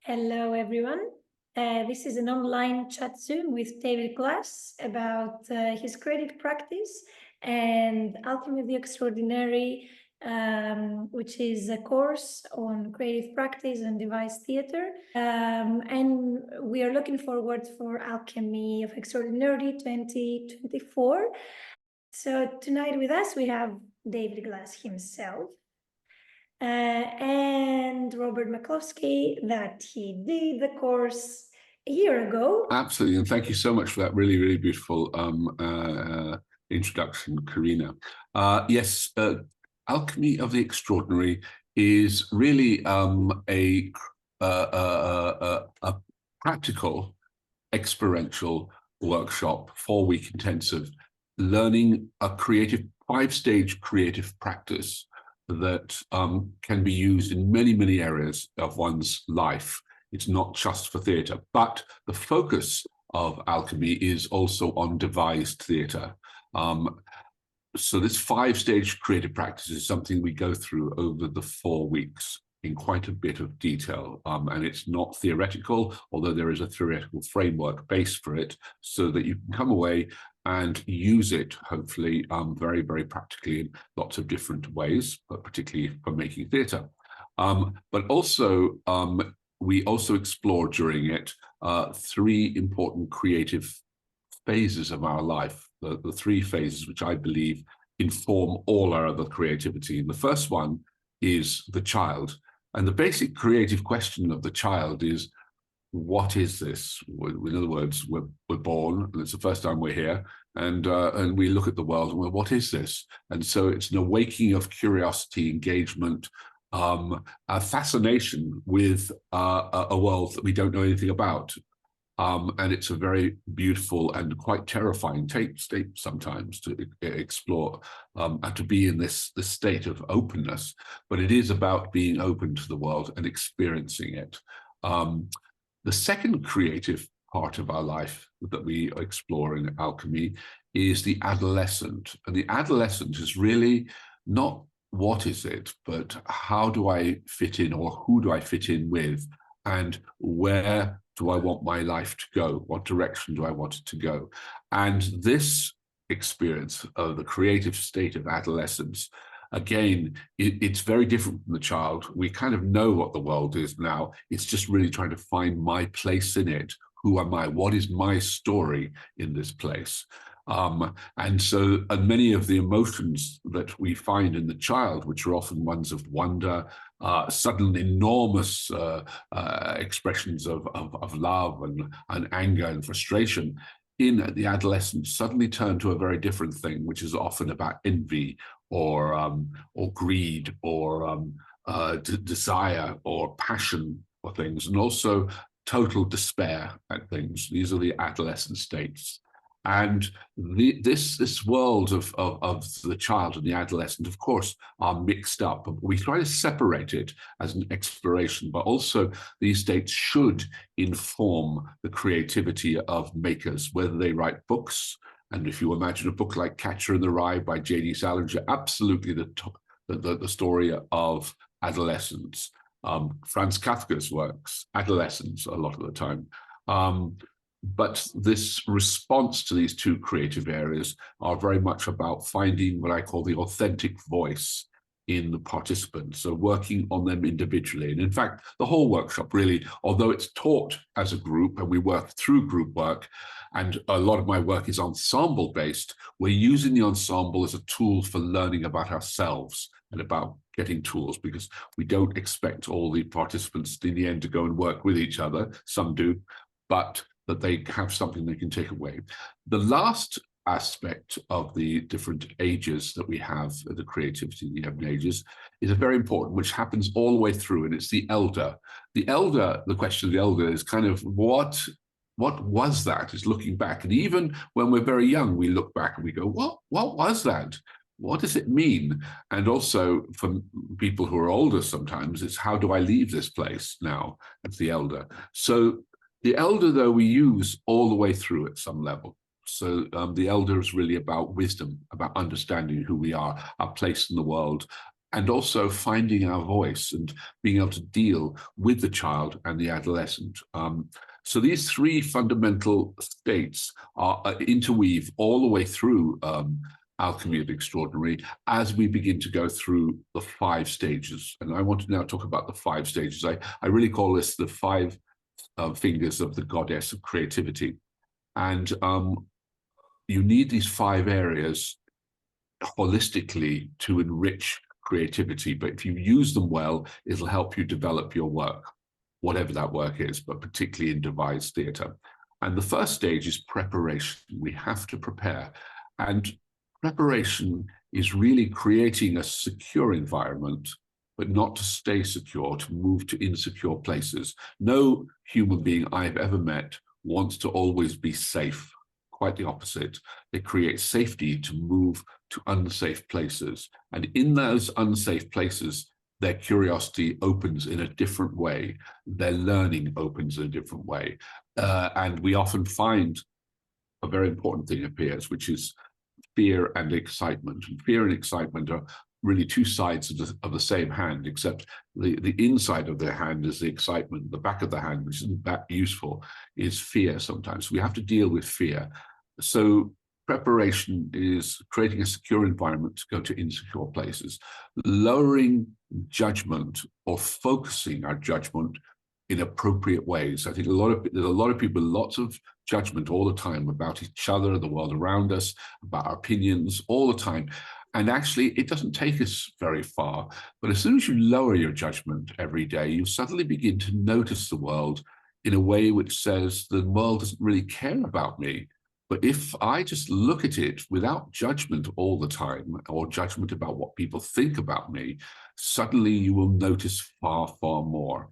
Hello, everyone. This is an online chat Zoom with David Glass about his creative practice and Alchemy of the Extraordinary, which is a course on creative practice and device theater. And we are looking forward for Alchemy of Extraordinary 2024. So tonight with us, we have David Glass himself. And Robert McCloskey, that he did the course a year ago. Absolutely, and thank you so much for that really, really beautiful introduction, Karina. Yes, Alchemy of the Extraordinary is really a practical, experiential workshop, 4-week intensive, learning a five-stage creative practice that can be used in many, many areas of one's life. It's not just for theatre, but the focus of Alchemy is also on devised theatre. So this 5-stage creative practice is something we go through over the 4 weeks in quite a bit of detail. And it's not theoretical, although there is a theoretical framework base for it, so that you can come away and use it, hopefully, very, very practically in lots of different ways, but particularly for making theatre. But also, we also explore during it 3 important creative phases of our life, the 3 phases which I believe inform all our other creativity. And the first one is the child. And the basic creative question of the child is, what is this? In other words, we're born, and it's the first time we're here, and we look at the world and we're, what is this? And so it's an awakening of curiosity, engagement, a fascination with a world that we don't know anything about. And it's a very beautiful and quite terrifying state sometimes to explore and to be in this state of openness. But it is about being open to the world and experiencing it. The second creative part of our life that we explore in Alchemy is the adolescent. And the adolescent is really not what is it, but how do I fit in, or who do I fit in with, and where do I want my life to go? What direction do I want it to go? And this experience of the creative state of adolescence, again, it's very different from the child. We kind of know what the world is now. It's just really trying to find my place in it. Who am I? What is my story in this place? And many of the emotions that we find in the child, which are often ones of wonder, sudden enormous expressions of love and anger and frustration, in the adolescent suddenly turn to a very different thing, which is often about envy or greed or desire or passion for things, and also total despair at things. These are the adolescent states. And this world of the child and the adolescent, of course, are mixed up. We try to separate it as an exploration, but also these states should inform the creativity of makers, whether they write books. And if you imagine a book like Catcher in the Rye by J.D. Salinger, absolutely the story of adolescence. Franz Kafka's works, adolescence, a lot of the time. But this response to these 2 creative areas are very much about finding what I call the authentic voice in the participants, so working on them individually. And in fact, the whole workshop really, although it's taught as a group and we work through group work, and a lot of my work is ensemble based, we're using the ensemble as a tool for learning about ourselves and about getting tools, because we don't expect all the participants in the end to go and work with each other. Some do, but that they have something they can take away. The last aspect of the different ages that we have, the creativity, the 11 ages, is a very important, which happens all the way through, and it's the elder. The question of the elder is kind of what was that? Is looking back. And even when we're very young, we look back and we go, what was that? What does it mean? And also for people who are older sometimes, it's how do I leave this place now as the elder? So the elder, though, we use all the way through at some level. So the elder is really about wisdom, about understanding who we are, our place in the world, and also finding our voice and being able to deal with the child and the adolescent. So these three fundamental states are interweave all the way through Alchemy of the Extraordinary as we begin to go through the 5 stages. And I want to now talk about the 5 stages. I really call this the 5 fingers of the goddess of creativity. And you need these 5 areas holistically to enrich creativity. But if you use them well, it'll help you develop your work, whatever that work is, but particularly in devised theatre. And the first stage is preparation. We have to prepare. And preparation is really creating a secure environment, but not to stay secure, to move to insecure places. No human being I've ever met wants to always be safe. Quite the opposite. They create safety to move to unsafe places. And in those unsafe places, their curiosity opens in a different way. Their learning opens in a different way. And we often find a very important thing appears, which is fear and excitement. And fear and excitement are really 2 sides of the same hand, except the inside of the hand is the excitement. The back of the hand, which isn't that useful, is fear sometimes. We have to deal with fear. So preparation is creating a secure environment to go to insecure places, lowering judgment or focusing our judgment in appropriate ways. I think there's a lot of people, lots of judgment all the time about each other, the world around us, about our opinions all the time. And actually, it doesn't take us very far. But as soon as you lower your judgment every day, you suddenly begin to notice the world in a way which says the world doesn't really care about me. But if I just look at it without judgment all the time, or judgment about what people think about me, suddenly you will notice far, far more.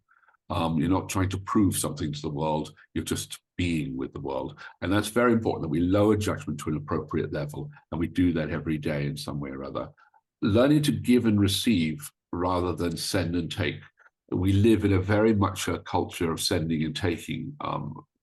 You're not trying to prove something to the world, you're just being with the world. And that's very important, that we lower judgment to an appropriate level, and we do that every day in some way or other. Learning to give and receive rather than send and take. We live in a very much a culture of sending and taking.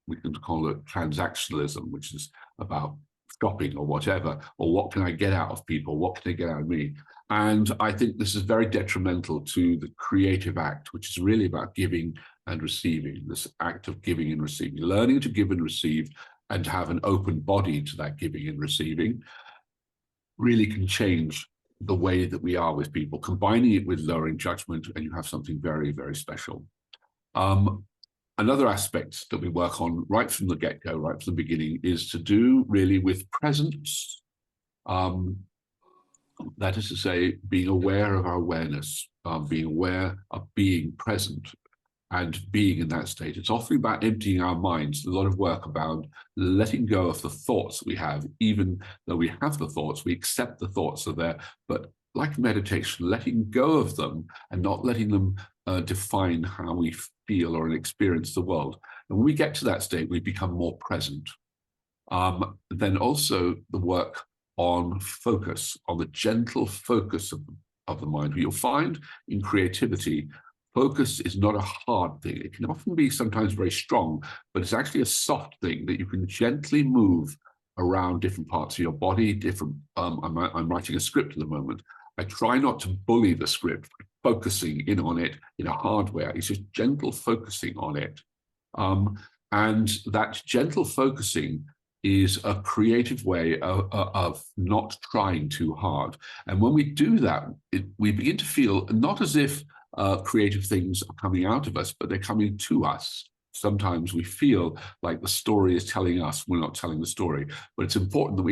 We can call it transactionalism, which is about shopping or whatever, or what can I get out of people, what can they get out of me? And I think this is very detrimental to the creative act, which is really about giving and receiving, this act of giving and receiving, learning to give and receive, and to have an open body to that giving and receiving really can change the way that we are with people. Combining it with lowering judgment, and you have something very, very special. Another aspect that we work on right from the get-go, right from the beginning, is to do really with presence. That is to say, being aware of our awareness, being aware of being present and being in that state. It's often about emptying our minds. A lot of work about letting go of the thoughts that we have. Even though we have the thoughts, we accept the thoughts are there, but like meditation, letting go of them and not letting them define how we feel or experience the world. And when we get to that state, we become more present. Then also the work on focus, on the gentle focus of the mind. You'll find in creativity, focus is not a hard thing. It can often be sometimes very strong, but it's actually a soft thing that you can gently move around different parts of your body, different, I'm writing a script at the moment. I try not to bully the script, focusing in on it in a hard way. It's just gentle focusing on it. And that gentle focusing is a creative way of not trying too hard. And when we do that, we begin to feel not as if creative things are coming out of us, but they're coming to us. Sometimes we feel like the story is telling us, we're not telling the story. But it's important that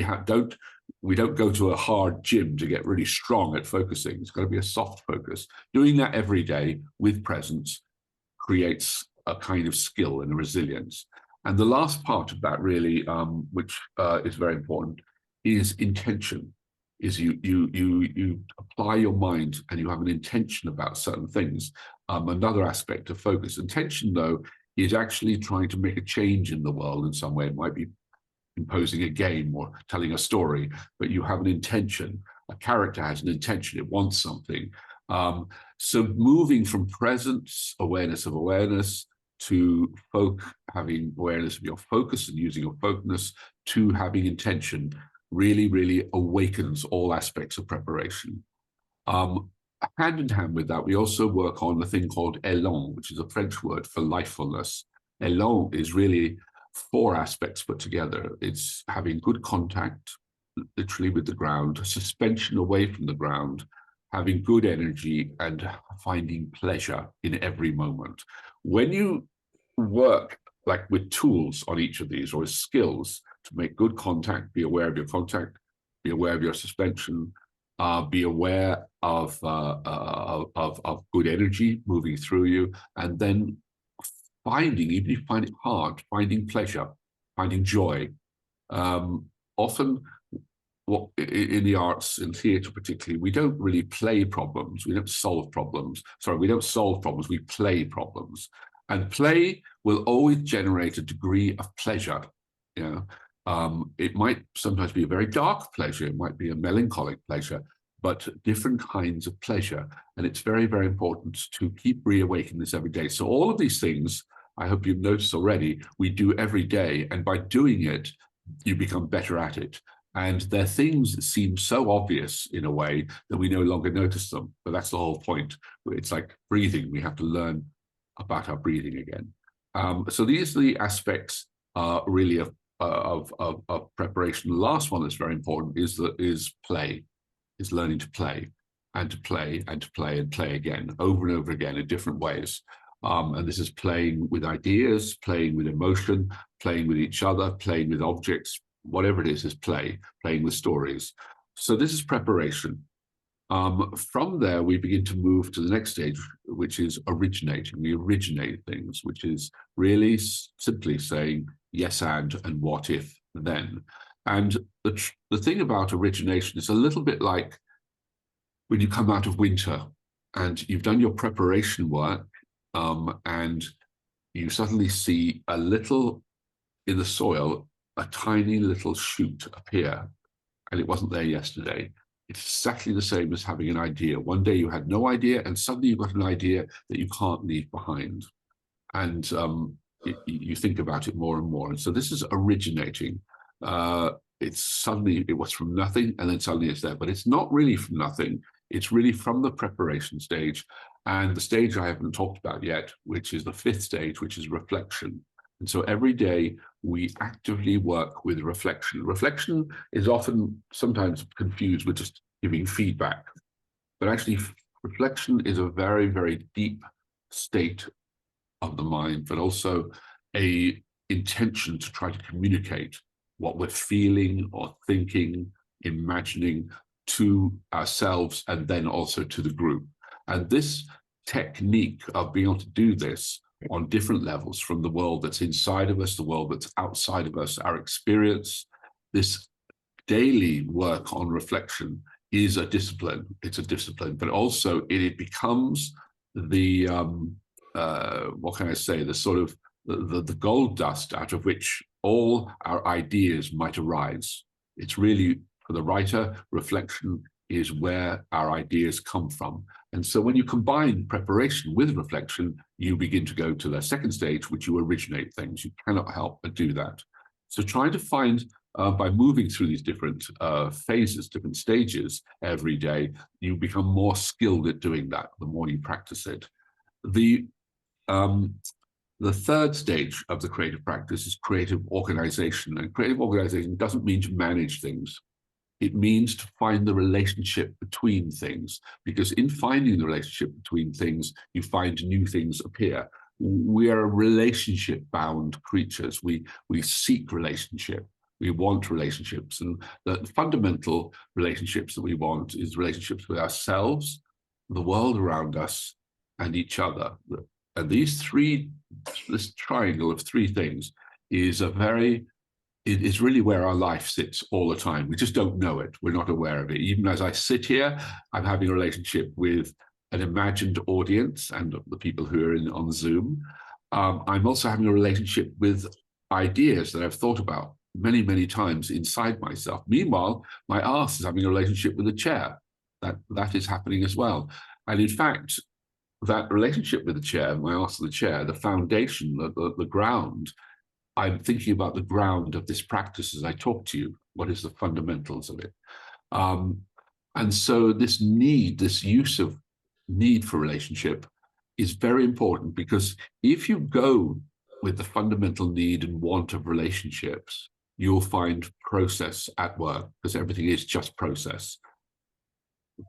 we don't go to a hard gym to get really strong at focusing. It's got to be a soft focus. Doing that every day with presence creates a kind of skill and a resilience. And the last part of that really, which is very important, is intention. Is you apply your mind and you have an intention about certain things. Another aspect of focus. Intention, though, is actually trying to make a change in the world in some way. It might be imposing a game or telling a story, but you have an intention. A character has an intention, it wants something. So moving from presence, awareness of awareness, to having awareness of your focus and using your focus, to having intention, really, really awakens all aspects of preparation. hand in hand with that, we also work on a thing called élan, which is a French word for lifefulness. Élan is really four aspects put together. It's having good contact, literally with the ground, suspension away from the ground, having good energy, and finding pleasure in every moment. When you work like with tools on each of these, or skills to make good contact, be aware of your contact, be aware of your suspension, be aware of good energy moving through you, and then finding, even if you find it hard, finding pleasure, finding joy. Often, what in the arts, in theatre particularly, we don't really play problems. We don't solve problems. Sorry, we don't solve problems. We play problems, and play will always generate a degree of pleasure. You know, it might sometimes be a very dark pleasure. It might be a melancholic pleasure, but different kinds of pleasure. And it's very, very important to keep reawakening this every day. So all of these things, I hope you've noticed already, we do every day. And by doing it, you become better at it. And they're things that seem so obvious in a way that we no longer notice them. But that's the whole point. It's like breathing. We have to learn about our breathing again. So these are the aspects really of preparation. The last one that's very important is play, is learning to play and to play and to play and play again, over and over again in different ways. And this is playing with ideas, playing with emotion, playing with each other, playing with objects, whatever it is play, playing with stories. So this is preparation. From there, we begin to move to the next stage, which is originating. We originate things, which is really simply saying yes and what if then. And the thing about origination is a little bit like when you come out of winter and you've done your preparation work, and you suddenly see a little in the soil, a tiny little shoot appear, and it wasn't there yesterday. It's exactly the same as having an idea. One day you had no idea, and suddenly you've got an idea that you can't leave behind. And you think about it more and more. And so this is originating. It's suddenly, it was from nothing, and then suddenly it's there. But it's not really from nothing. It's really from the preparation stage. And the stage I haven't talked about yet, which is the fifth stage, which is reflection. And so every day we actively work with reflection. Reflection is often sometimes confused with just giving feedback. But actually, reflection is a very, very deep state of the mind, but also an intention to try to communicate what we're feeling or thinking, imagining to ourselves and then also to the group. And this technique of being able to do this on different levels, from the world that's inside of us, the world that's outside of us, our experience, this daily work on reflection is a discipline. It's a discipline, but also it becomes the, what can I say, the sort of the gold dust out of which all our ideas might arise. It's really, for the writer, reflection is where our ideas come from. And so when you combine preparation with reflection, you begin to go to the second stage, which you originate things. You cannot help but do that. So trying to find, by moving through these different phases, different stages every day, you become more skilled at doing that the more you practice it. The third stage of the creative practice is creative organization. And creative organization doesn't mean to manage things. It means to find the relationship between things, because in finding the relationship between things, you find new things appear. We are relationship-bound creatures. We seek relationship. We want relationships. And the fundamental relationships that we want is relationships with ourselves, the world around us, and each other. And these three, this triangle of three things is it is really where our life sits all the time. We just don't know it. We're not aware of it. Even as I sit here, I'm having a relationship with an imagined audience and the people who are on Zoom. I'm also having a relationship with ideas that I've thought about many, many times inside myself. Meanwhile, my arse is having a relationship with the chair. That is happening as well. And in fact, that relationship with the chair, my arse and the chair, the foundation, the ground, I'm thinking about the ground of this practice as I talk to you. What is the fundamentals of it? And so this need, this use of need for relationship is very important, because if you go with the fundamental need and want of relationships, you'll find process at work, because everything is just process.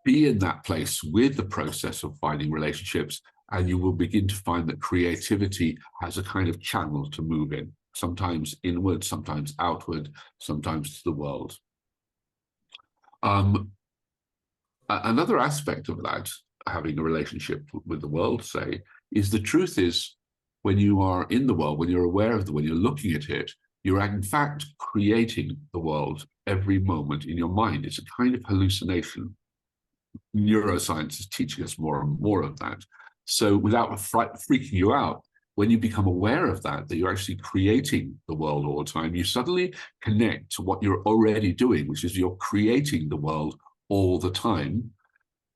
Be in that place with the process of finding relationships, and you will begin to find that creativity has a kind of channel to move in, sometimes inward, sometimes outward, sometimes to the world. Another aspect of that, having a relationship with the world, say, is the truth is, when you are in the world, when you're aware of when you're looking at it, you're in fact creating the world every moment in your mind. It's a kind of hallucination. Neuroscience is teaching us more and more of that. So without freaking you out, when you become aware of that you're actually creating the world all the time, you suddenly connect to what you're already doing, which is you're creating the world all the time.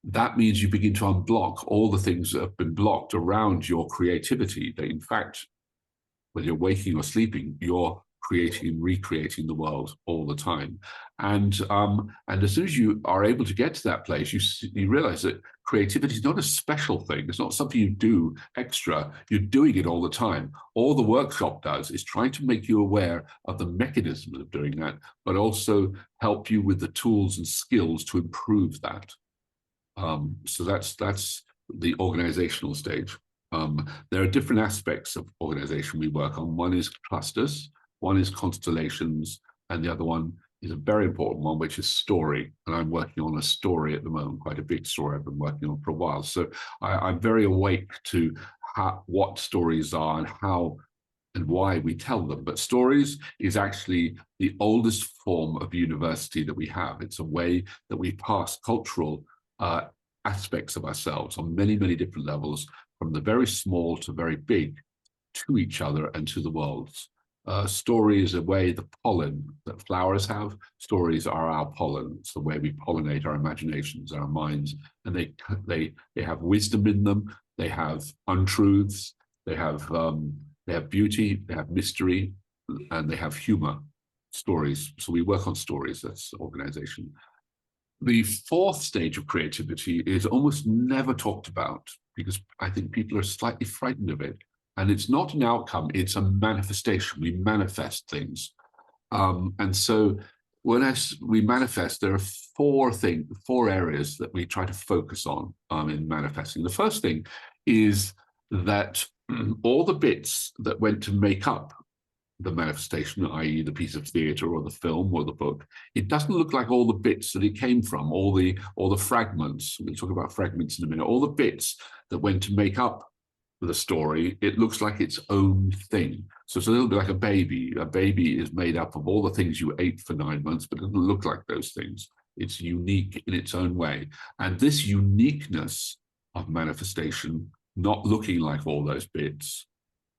That means you begin to unblock all the things that have been blocked around your creativity. That in fact, whether you're waking or sleeping, you're creating and recreating the world all the time. And as soon as you are able to get to that place, you realize that creativity is not a special thing. It's not something you do extra. You're doing it all the time. All the workshop does is trying to make you aware of the mechanisms of doing that, but also help you with the tools and skills to improve that. So that's the organizational stage. There are different aspects of organization we work on. One is clusters, one is constellations, and the other one is a very important one, which is story. And I'm working on a story at the moment, quite a big story I've been working on for a while. So I'm very awake to what stories are and how and why we tell them. But stories is actually the oldest form of university that we have. It's a way that we pass cultural aspects of ourselves on many, many different levels, from the very small to very big, to each other and to the world. Story is a way, the pollen that flowers have, stories are our pollen. It's the way we pollinate our imaginations, our minds, and they have wisdom in them. They have untruths. They have beauty. They have mystery, and they have humor. Stories. So we work on stories. That's organization. The fourth stage of creativity is almost never talked about, because I think people are slightly frightened of it. And it's not an outcome, it's a manifestation. We manifest things. And so when we manifest, there are four areas that we try to focus on in manifesting. The first thing is that all the bits that went to make up the manifestation, i.e. the piece of theatre or the film or the book, it doesn't look like all the bits that it came from, all the fragments. We'll talk about fragments in a minute. All the bits that went to make up the story, it looks like its own thing. So it's a little bit like a baby. A baby is made up of all the things you ate for 9 months, but it doesn't look like those things. It's unique in its own way. And this uniqueness of manifestation, not looking like all those bits,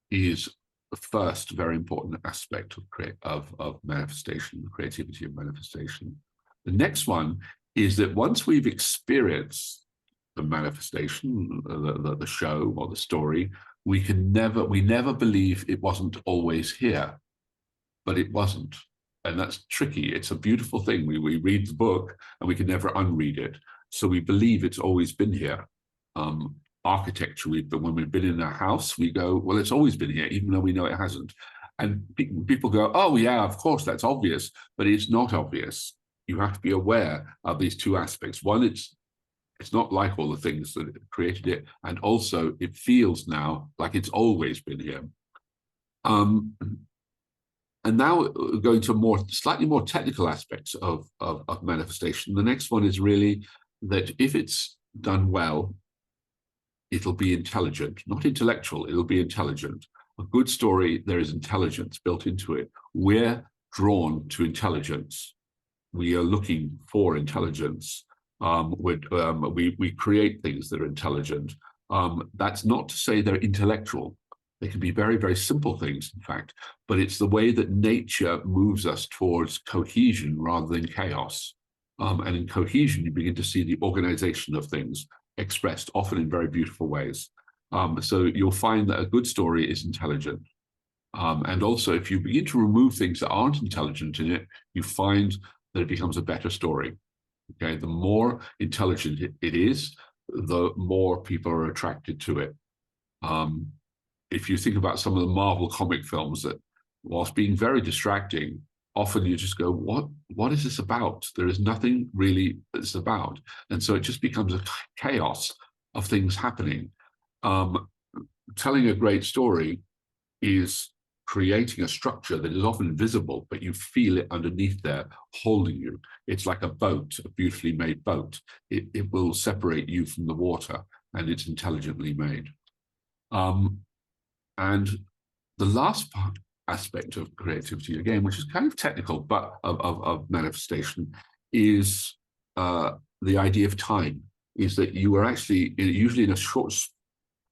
is the first very important aspect of manifestation, the creativity of manifestation. The next one is that once we've experienced the manifestation, the show or the story, we never believe it wasn't always here, but it wasn't. And that's tricky. It's a beautiful thing. We read the book and we can never unread it. So we believe it's always been here. Architecture, when we've been in a house, we go, well, it's always been here, even though we know it hasn't. And people go, oh yeah, of course, that's obvious, but it's not obvious. You have to be aware of these two aspects. One, it's not like all the things that created it, and also it feels now like it's always been here. And now going to slightly more technical aspects of manifestation. The next one is really that if it's done well, it'll be intelligent, not intellectual, it'll be intelligent. A good story, there is intelligence built into it. We're drawn to intelligence. We are looking for intelligence. We create things that are intelligent. That's not to say they're intellectual. They can be very, very simple things, in fact, but it's the way that nature moves us towards cohesion rather than chaos. And in cohesion, you begin to see the organization of things expressed, often in very beautiful ways. So you'll find that a good story is intelligent. And also, if you begin to remove things that aren't intelligent in it, you find that it becomes a better story. Okay, the more intelligent it is, the more people are attracted to it. If you think about some of the Marvel comic films that, whilst being very distracting, often you just go, what is this about? There is nothing really that's about. And so it just becomes a chaos of things happening. Telling a great story is creating a structure that is often visible, but you feel it underneath there holding you. It's like a boat, a beautifully made boat. It will separate you from the water, and it's intelligently made. And the last aspect of creativity, again, which is kind of technical, but of manifestation, is the idea of time, is that you are actually, usually in a short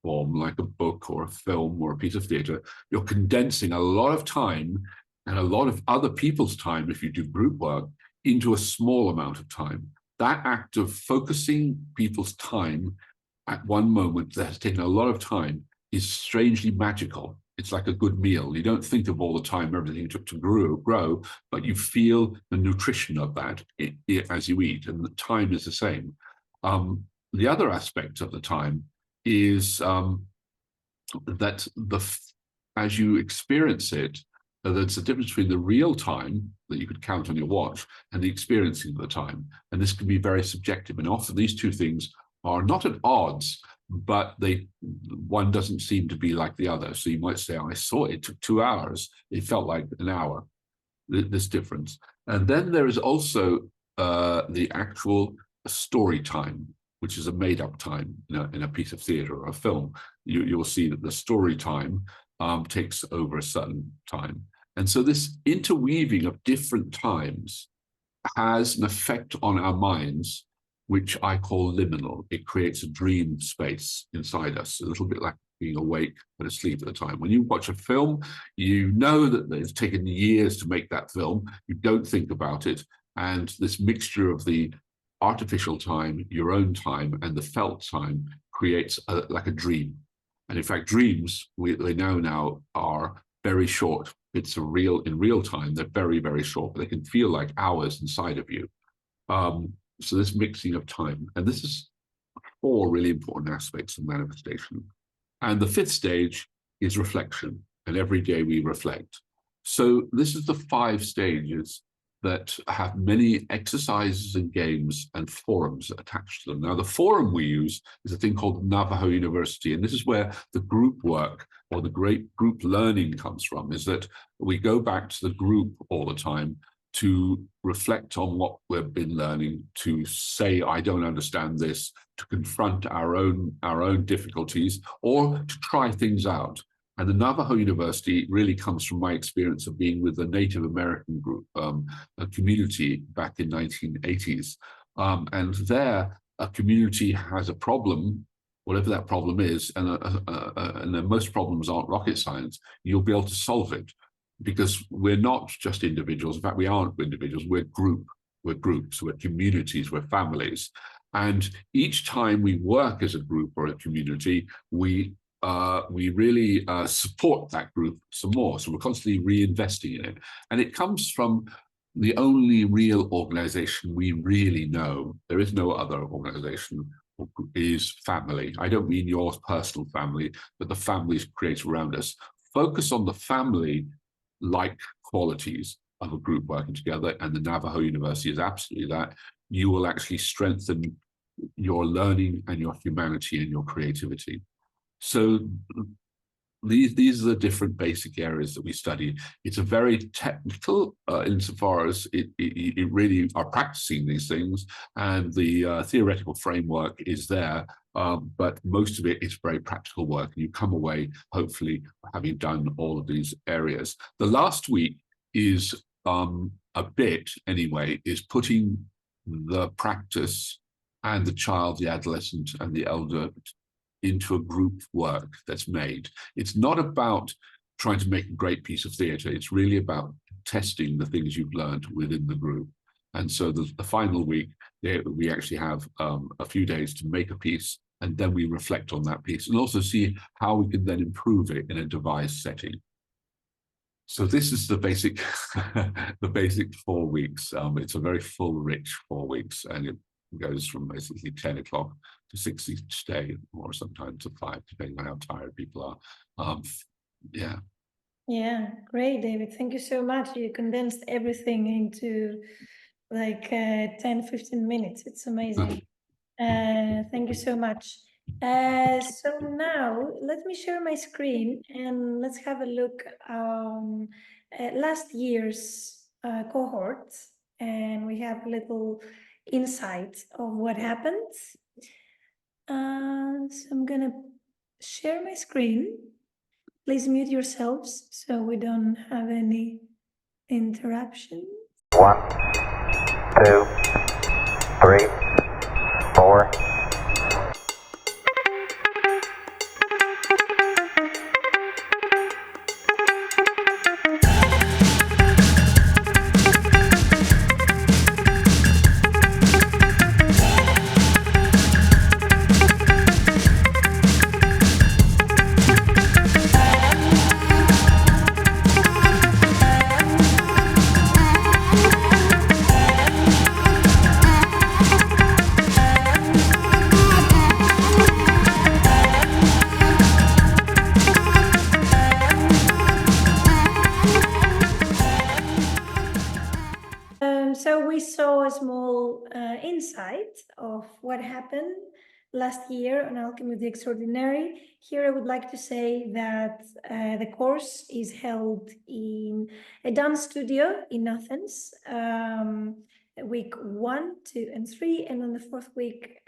form, like a book or a film or a piece of theatre, you're condensing a lot of time and a lot of other people's time, if you do group work, into a small amount of time. That act of focusing people's time at one moment that has taken a lot of time is strangely magical. It's like a good meal. You don't think of all the time everything took to grow, but you feel the nutrition of that as you eat, and the time is the same. The other aspect of the time is that as you experience it, there's a difference between the real time that you could count on your watch and the experiencing of the time. And this can be very subjective. And often these two things are not at odds, but one doesn't seem to be like the other. So you might say, I saw it took 2 hours. It felt like an hour, this difference. And then there is also the actual story time, which is a made-up time in a piece of theatre or a film. You'll see that the story time takes over a certain time. And so this interweaving of different times has an effect on our minds, which I call liminal. It creates a dream space inside us, a little bit like being awake but asleep at the time. When you watch a film, you know that it's taken years to make that film. You don't think about it. And this mixture of the artificial time, your own time, and the felt time creates like a dream. And in fact, dreams, they now are very short. It's in real time. They're very, very short, but they can feel like hours inside of you. So this mixing of time, and this is 4 really important aspects of manifestation. And the 5th stage is reflection, and every day we reflect. So this is the 5 stages that have many exercises and games and forums attached to them. Now, the forum we use is a thing called Navajo University, and this is where the group work or the great group learning comes from, is that we go back to the group all the time to reflect on what we've been learning, to say, I don't understand this, to confront our own difficulties, or to try things out. And the Navajo University really comes from my experience of being with the Native American group, a community back in 1980s. And there, a community has a problem, whatever that problem is, and most problems aren't rocket science. You'll be able to solve it, because we're not just individuals. In fact, we aren't individuals. We're groups, we're communities, we're families. And each time we work as a group or a community, we really support that group some more. So we're constantly reinvesting in it. And it comes from the only real organization we really know. There is no other organization, is family. I don't mean your personal family, but the families created around us. Focus on the family-like qualities of a group working together, and the Navajo University is absolutely that. You will actually strengthen your learning and your humanity and your creativity. So these are the different basic areas that we study. It's a very technical insofar as it really are practicing these things, and the theoretical framework is there, but most of it is very practical work. You come away, hopefully, having done all of these areas. The last week is a bit, anyway, is putting the practice and the child, the adolescent, and the elder into a group work that's made. It's not about trying to make a great piece of theatre. It's really about testing the things you've learned within the group. And so the final week, we actually have a few days to make a piece, and then we reflect on that piece and also see how we can then improve it in a devised setting. So this is the basic, the basic 4 weeks. It's a very full, rich 4 weeks, and goes from basically 10 o'clock to 6 each day, or sometimes to 5, depending on how tired people are. Yeah. Yeah, great, David. Thank you so much. You condensed everything into like 10, 15 minutes. It's amazing. Thank you so much. So now let me share my screen and let's have a look last year's cohort, and we have a little insight of what happened. So I'm gonna share my screen. Please mute yourselves so we don't have any interruption. 1, 2, 3, 4. So we saw a small insight of what happened last year on Alchemy of the Extraordinary. Here I would like to say that the course is held in a dance studio in Athens, week 1, 2, and 3, and then the 4th week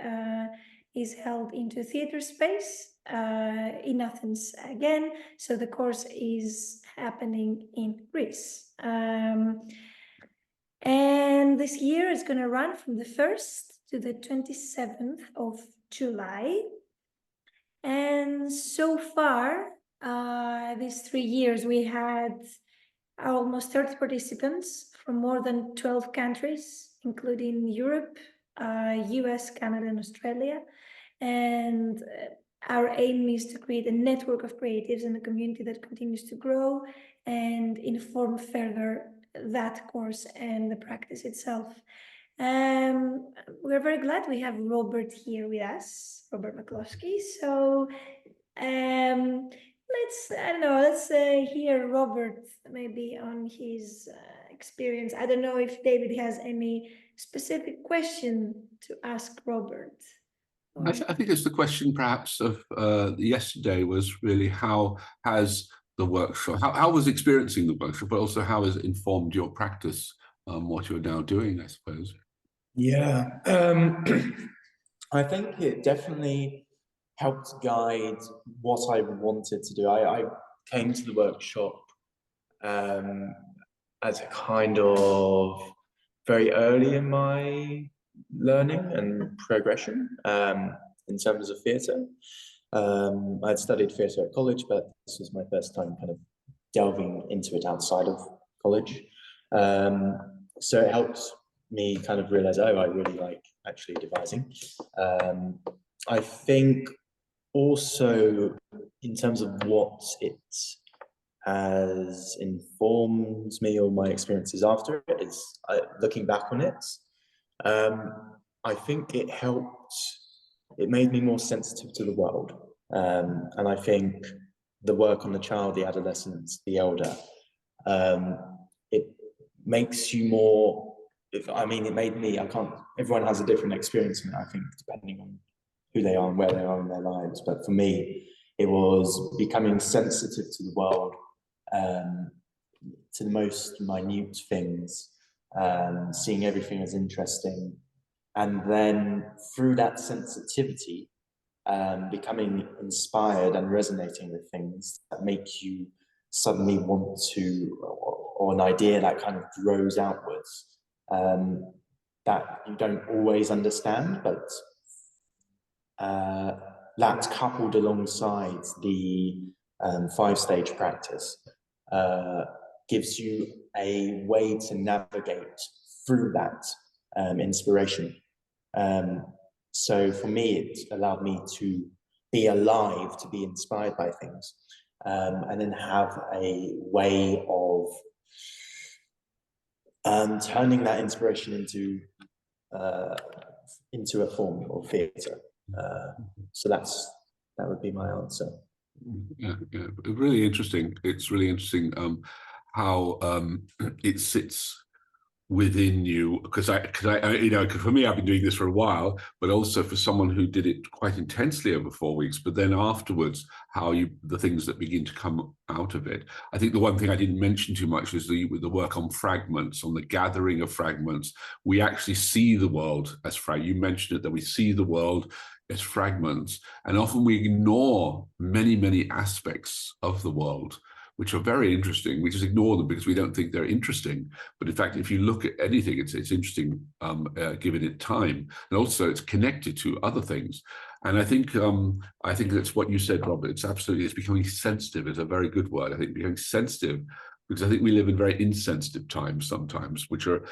is held into a theater space in Athens again. So the course is happening in Greece. And this year is going to run from the 1st to the 27th of July. And so far, these 3 years, we had almost 30 participants from more than 12 countries, including Europe, US, Canada, and Australia. And our aim is to create a network of creatives and a community that continues to grow and inform further that course and the practice itself. We're very glad we have Robert here with us, Robert McCloskey. So let's hear Robert maybe on his experience. I don't know if David has any specific question to ask Robert. I think it's the question perhaps of yesterday was really how has the workshop, how was experiencing the workshop, but also how has it informed your practice, what you're now doing, I suppose? Yeah, I think it definitely helped guide what I wanted to do. I came to the workshop as a kind of very early in my learning and progression in terms of theatre. I'd studied theatre at college, but this was my first time kind of delving into it outside of college. So it helped me kind of realize, oh, I really like actually devising. I think also in terms of what it has informed me or my experiences after it is looking back on it. I think it helped, it made me more sensitive to the world. And I think the work on the child, the adolescent, the elder, it makes you more, it made me, everyone has a different experience in it, I think, depending on who they are and where they are in their lives. But for me, it was becoming sensitive to the world, to the most minute things, seeing everything as interesting. And then through that sensitivity, becoming inspired and resonating with things that make you suddenly want to, or an idea that kind of grows outwards, that you don't always understand, but that coupled alongside the 5-stage practice gives you a way to navigate through that inspiration. So for me, it allowed me to be alive, to be inspired by things, and then have a way of turning that inspiration into into a form of theatre. So that would be my answer. Yeah, really interesting. It's really interesting how it sits within you, because I for me, I've been doing this for a while, but also for someone who did it quite intensely over 4 weeks, but then afterwards, how the things that begin to come out of it. I think the one thing I didn't mention too much is the work on fragments, on the gathering of fragments. We actually see the world as you mentioned it, that we see the world as fragments, and often we ignore many aspects of the world, which are very interesting. We just ignore them because we don't think they're interesting. But in fact, if you look at anything, it's interesting, given it time, and also it's connected to other things. And I think that's what you said, Robert. It's becoming sensitive. Is a very good word. I think becoming sensitive, because I think we live in very insensitive times sometimes, which are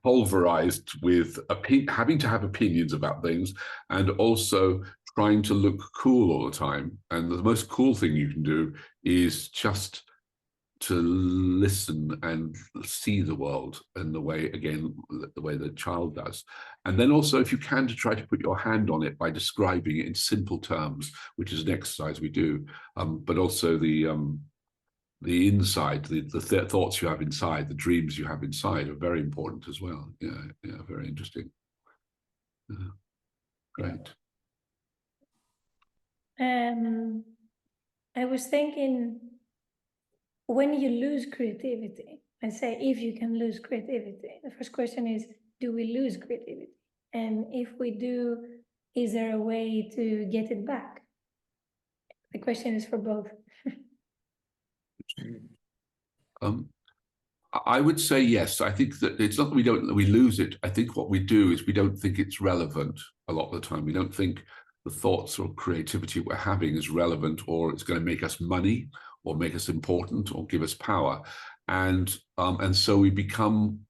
pulverized with having to have opinions about things, and also trying to look cool all the time. And the most cool thing you can do is just to listen and see the world in the way, again, the way the child does. And then also, if you can, to try to put your hand on it by describing it in simple terms, which is an exercise we do, but also the inside, the thoughts you have inside, the dreams you have inside are very important as well. Yeah, very interesting. Great. I was thinking, when you lose creativity, I say if you can lose creativity, the first question is, do we lose creativity? And if we do, is there a way to get it back? The question is for both. I would say yes. I think that it's not that we lose it. I think what we do is we don't think it's relevant a lot of the time. We don't think the thoughts or creativity we're having is relevant, or it's going to make us money, or make us important, or give us power. And so we become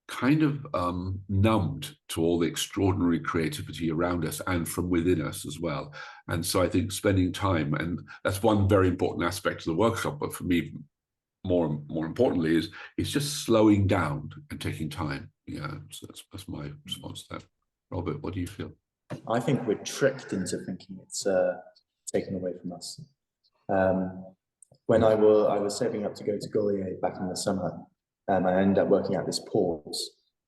kind of numbed to all the extraordinary creativity around us and from within us as well. And so I think spending time, and that's one very important aspect of the workshop, but for me, more importantly, is just slowing down and taking time. Yeah, so that's my response to that. Robert, what do you feel? I think we're tricked into thinking it's taken away from us. When I was saving up to go to Gaulier back in the summer, I ended up working at this port,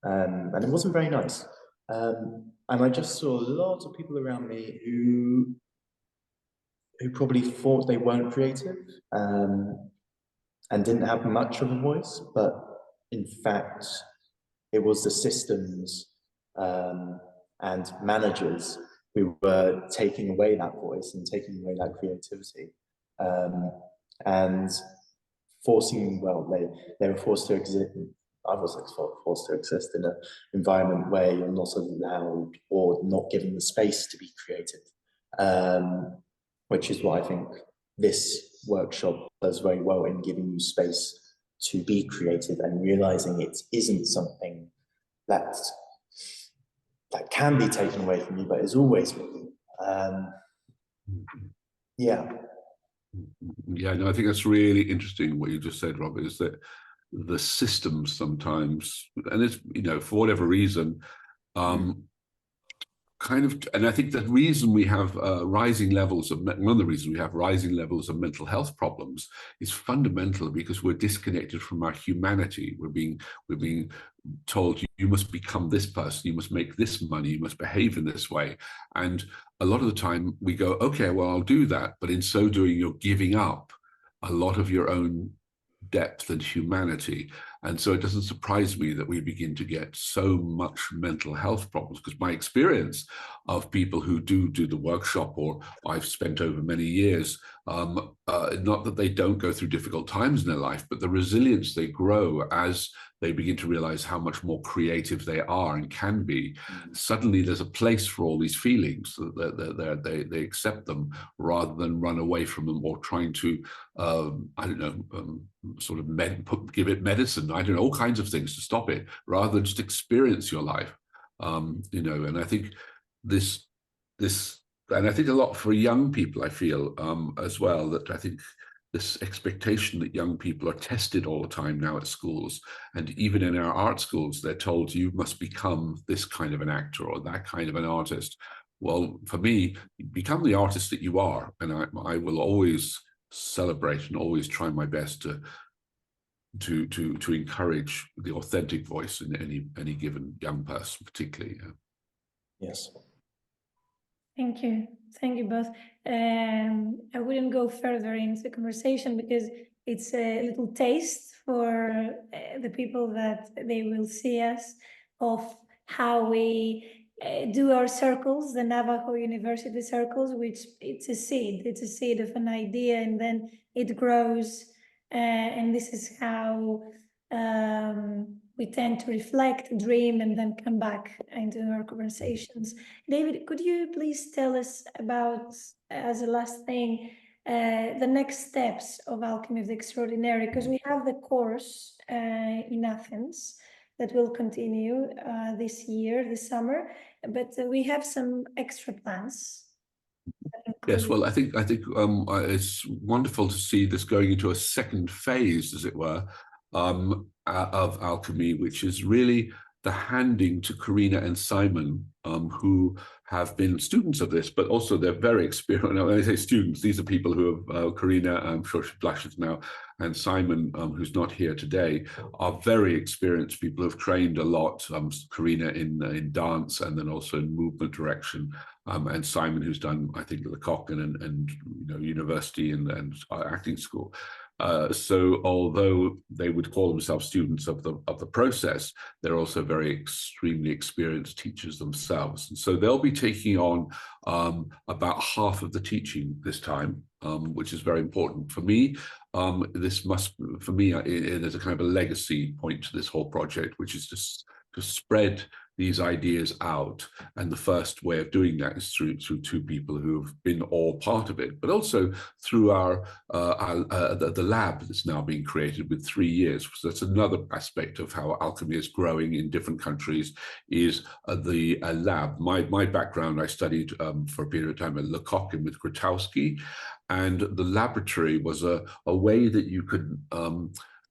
and it wasn't very nice. And I just saw lots of people around me who probably thought they weren't creative, and didn't have much of a voice, but in fact, it was the systems and managers who were taking away that voice and taking away that creativity, and forcing, they were forced to exist. I was forced to exist in an environment where you're not allowed or not given the space to be creative, which is what I think this workshop does very well, in giving you space to be creative and realizing it isn't something that can be taken away from you, but is always with you. No, I think that's really interesting what you just said, Robert, is that the systems sometimes, and it's, for whatever reason, and I think the reason we have rising levels of, one of the reasons we have rising levels of mental health problems is fundamental because we're disconnected from our humanity. We're being told, you must become this person, you must make this money, you must behave in this way. And a lot of the time we go, okay, well, I'll do that. But in so doing, you're giving up a lot of your own depth and humanity. And so it doesn't surprise me that we begin to get so much mental health problems, because my experience of people who do the workshop, or I've spent over many years, not that they don't go through difficult times in their life, but the resilience they grow as they begin to realize how much more creative they are and can be. Suddenly there's a place for all these feelings, they accept them rather than run away from them, or trying to, sort of give it medicine, all kinds of things to stop it, rather than just experience your life. And I think and I think a lot for young people, I feel as well, that I think this expectation that young people are tested all the time now at schools. And even in our art schools, they're told you must become this kind of an actor or that kind of an artist. Well, for me, become the artist that you are. And I will always celebrate and always try my best to encourage the authentic voice in any given young person, particularly. Yes. Thank you both. I wouldn't go further into the conversation because it's a little taste for the people that they will see us of how we do our circles, the Navajo University circles, which it's a seed of an idea, and then it grows. And this is how we tend to reflect, dream, and then come back into our conversations. David, could you please tell us about, as a last thing, the next steps of Alchemy of the Extraordinary? Because we have the course in Athens that will continue this year, this summer, but we have some extra plans. Yes, well, I think it's wonderful to see this going into a second phase, as it were, of Alchemy, which is really the handing to Karina and Simon, who have been students of this, but also they're very experienced. When I say students, these are people who have, Karina, I'm sure she blushes now, and Simon, who's not here today, are very experienced people who've trained a lot. Karina in dance and then also in movement direction, and Simon, who's done, I think, the Cochrane and university and acting school. So although they would call themselves students of the process, they're also very extremely experienced teachers themselves. And so they'll be taking on about half of the teaching this time, which is very important for me. There's a kind of a legacy point to this whole project, which is just to spread these ideas out, and the first way of doing that is through two people who have been all part of it, but also through the lab that's now being created with 3 years. So that's another aspect of how alchemy is growing in different countries, is the lab. My background, I studied for a period of time at Lecoq with Grotowski, and the laboratory was a way that you could,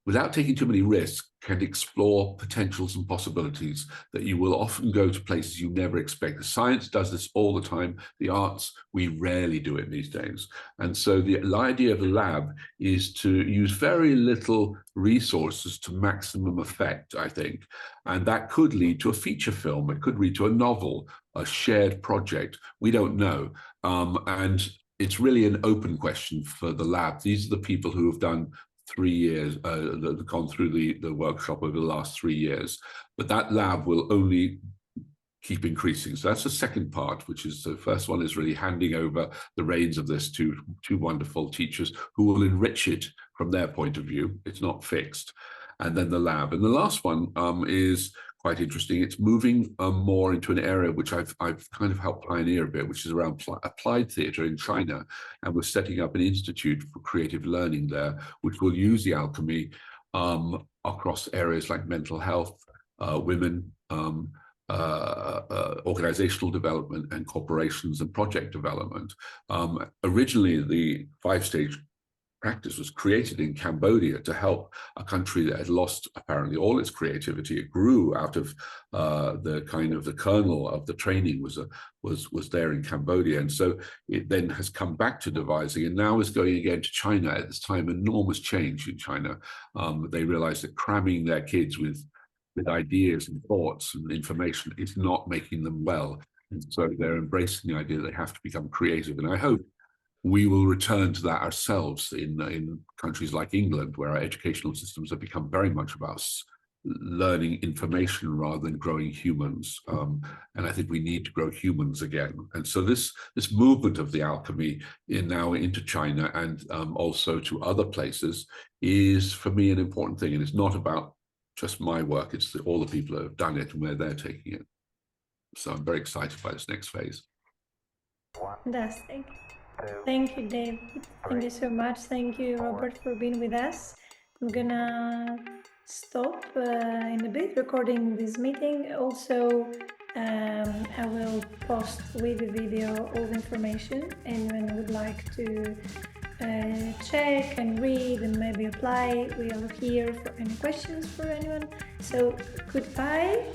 without taking too many risks, can explore potentials and possibilities that you will often go to places you never expect. The science does this all the time. The arts, we rarely do it these days. And so the idea of the lab is to use very little resources to maximum effect, I think. And that could lead to a feature film. It could lead to a novel, a shared project. We don't know. And it's really an open question for the lab. These are the people who have done 3 years, gone through the workshop over the last 3 years, but that lab will only keep increasing. So that's the second part, which is the first one is really handing over the reins of this to two wonderful teachers who will enrich it from their point of view. It's not fixed. And then the lab. And the last one is quite interesting. It's moving more into an area which I've kind of helped pioneer a bit, which is around applied theatre in China. And we're setting up an institute for creative learning there, which will use the alchemy across areas like mental health, women, organizational development, and corporations and project development. Originally, the 5-stage practice was created in Cambodia to help a country that had lost apparently all its creativity. It grew out of the kernel of the training was there in Cambodia, and so it then has come back to devising, and now is going again to China at this time. Enormous change in China. They realize that cramming their kids with ideas and thoughts and information is not making them well, and so they're embracing the idea that they have to become creative. And I hope we will return to that ourselves in countries like England, where our educational systems have become very much about learning information rather than growing humans. And I think we need to grow humans again. And so this movement of the alchemy now into China and also to other places is, for me, an important thing. And it's not about just my work, it's all the people that have done it and where they're taking it. So I'm very excited by this next phase. Fantastic. Thank you, Dave. Thank you so much. Thank you, Robert, for being with us. I'm gonna stop in a bit recording this meeting. Also, I will post with the video all the information. Anyone would like to check and read and maybe apply. We are here for any questions for anyone. So goodbye.